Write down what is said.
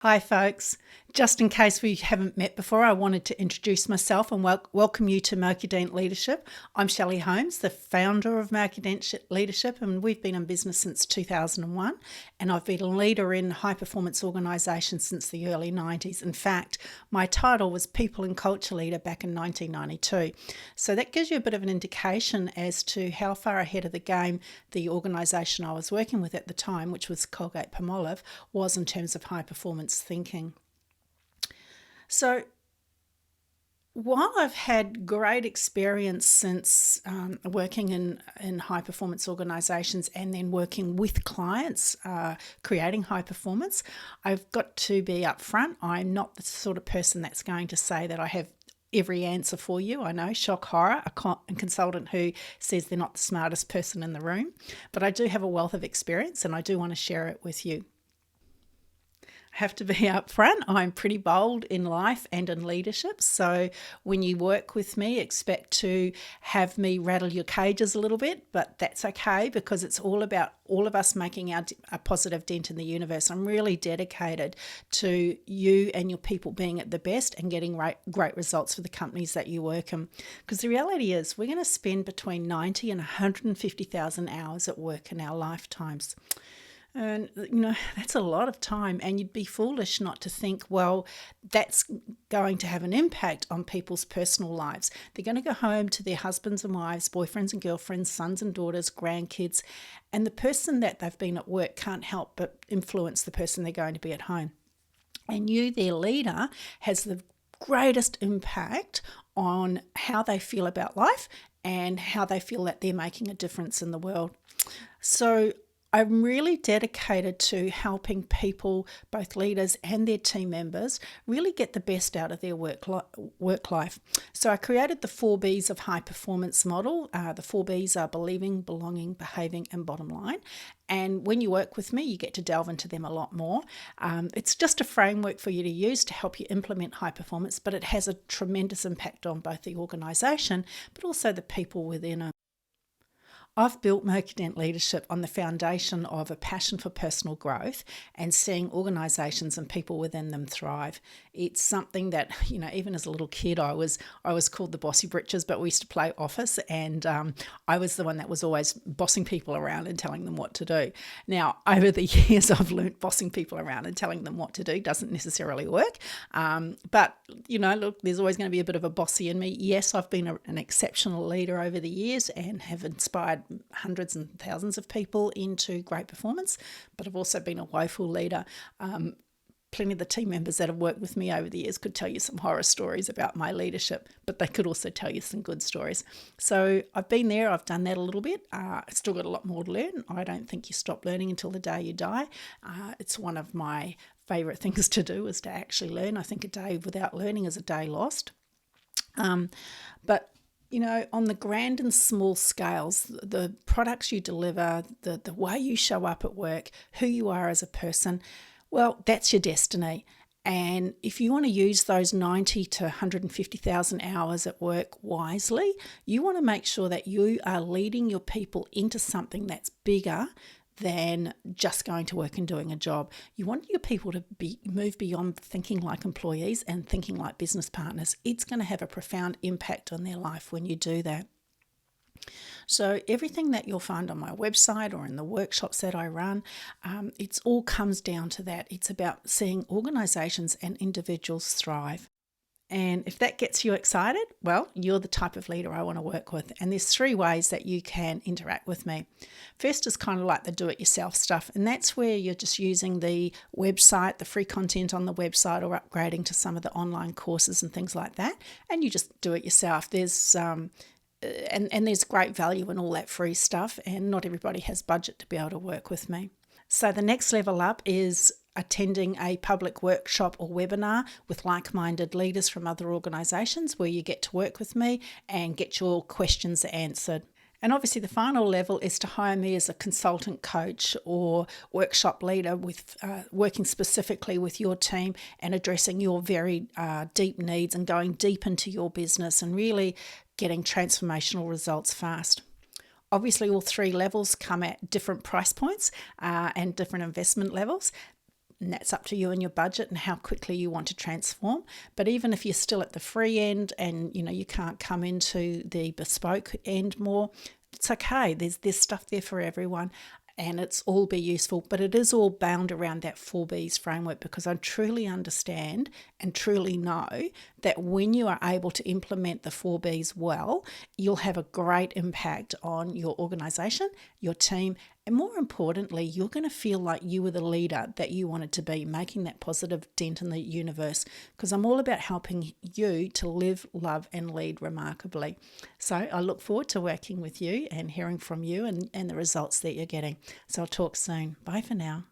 Hi, folks. Just in case we haven't met before, I wanted to introduce myself and welcome you to Dent Leadership. I'm Shelley Holmes, the founder of Dent Leadership, and we've been in business since 2001. And I've been a leader in high-performance organisations since the early 90s. In fact, my title was People and Culture Leader back in 1992. So that gives you a bit of an indication as to how far ahead of the game the organisation I was working with at the time, which was Colgate-Palmolive, was in terms of high-performance thinking. So while I've had great experience since working in high performance organisations and then working with clients creating high performance, I've got to be upfront. I'm not the sort of person that's going to say that I have every answer for you. I know, shock horror, a consultant who says they're not the smartest person in the room, but I do have a wealth of experience and I do want to share it with you. Have to be upfront. I'm pretty bold in life and in leadership. So when you work with me, expect to have me rattle your cages a little bit, but that's okay because it's all about all of us making a positive dent in the universe. I'm really dedicated to you and your people being at the best and getting great results for the companies that you work in. Because the reality is we're going to spend between 90 and 150,000 hours at work in our lifetimes. And, that's a lot of time, and you'd be foolish not to think, well, that's going to have an impact on people's personal lives. They're going to go home to their husbands and wives, boyfriends and girlfriends, sons and daughters, grandkids, and the person that they've been at work can't help but influence the person they're going to be at home. And you, their leader, has the greatest impact on how they feel about life and how they feel that they're making a difference in the world. So I'm really dedicated to helping people, both leaders and their team members, really get the best out of their work life. So I created the 4 Bs of high performance model. The 4 Bs are believing, belonging, behaving, and bottom line. And when you work with me, you get to delve into them a lot more. It's just a framework for you to use to help you implement high performance, but it has a tremendous impact on both the organisation, but also the people within it. I've built Dent Leadership on the foundation of a passion for personal growth and seeing organisations and people within them thrive. It's something that, even as a little kid, I was called the bossy britches, but we used to play office and I was the one that was always bossing people around and telling them what to do. Now, over the years, I've learnt bossing people around and telling them what to do doesn't necessarily work. But, look, there's always going to be a bit of a bossy in me. Yes, I've been an exceptional leader over the years and have inspired hundreds and thousands of people into great performance, but I've also been a woeful leader. Plenty of the team members that have worked with me over the years could tell you some horror stories about my leadership, but they could also tell you some good stories. So I've been there, I've done that a little bit. I've still got a lot more to learn. I don't think you stop learning until the day you die. It's one of my favourite things to do is to actually learn. I think a day without learning is a day lost. But on the grand and small scales, the products you deliver, the way you show up at work, who you are as a person, well, that's your destiny. And if you want to use those 90 to 150,000 hours at work wisely, you want to make sure that you are leading your people into something that's bigger than just going to work and doing a job. You want your people to move beyond thinking like employees and thinking like business partners. It's going to have a profound impact on their life when you do that. So everything that you'll find on my website or in the workshops that I run, it all comes down to that. It's about seeing organisations and individuals thrive. And if that gets you excited, well, you're the type of leader I want to work with. And there's 3 ways that you can interact with me. First is kind of like the do-it-yourself stuff. And that's where you're just using the website, the free content on the website, or upgrading to some of the online courses and things like that. And you just do it yourself. There's and there's great value in all that free stuff. And not everybody has budget to be able to work with me. So the next level up is attending a public workshop or webinar with like-minded leaders from other organisations where you get to work with me and get your questions answered. And obviously the final level is to hire me as a consultant coach or workshop leader with working specifically with your team and addressing your very deep needs and going deep into your business and really getting transformational results fast. Obviously, all 3 levels come at different price points and different investment levels. And that's up to you and your budget and how quickly you want to transform. But even if you're still at the free end and you can't come into the bespoke end more, it's okay. There's stuff there for everyone, and it's all be useful. But it is all bound around that 4Bs framework, because I truly understand and truly know that when you are able to implement the 4Bs well, you'll have a great impact on your organisation, your team, and more importantly, you're going to feel like you were the leader that you wanted to be, making that positive dent in the universe, because I'm all about helping you to live, love, and lead remarkably. So I look forward to working with you and hearing from you and the results that you're getting. So I'll talk soon. Bye for now.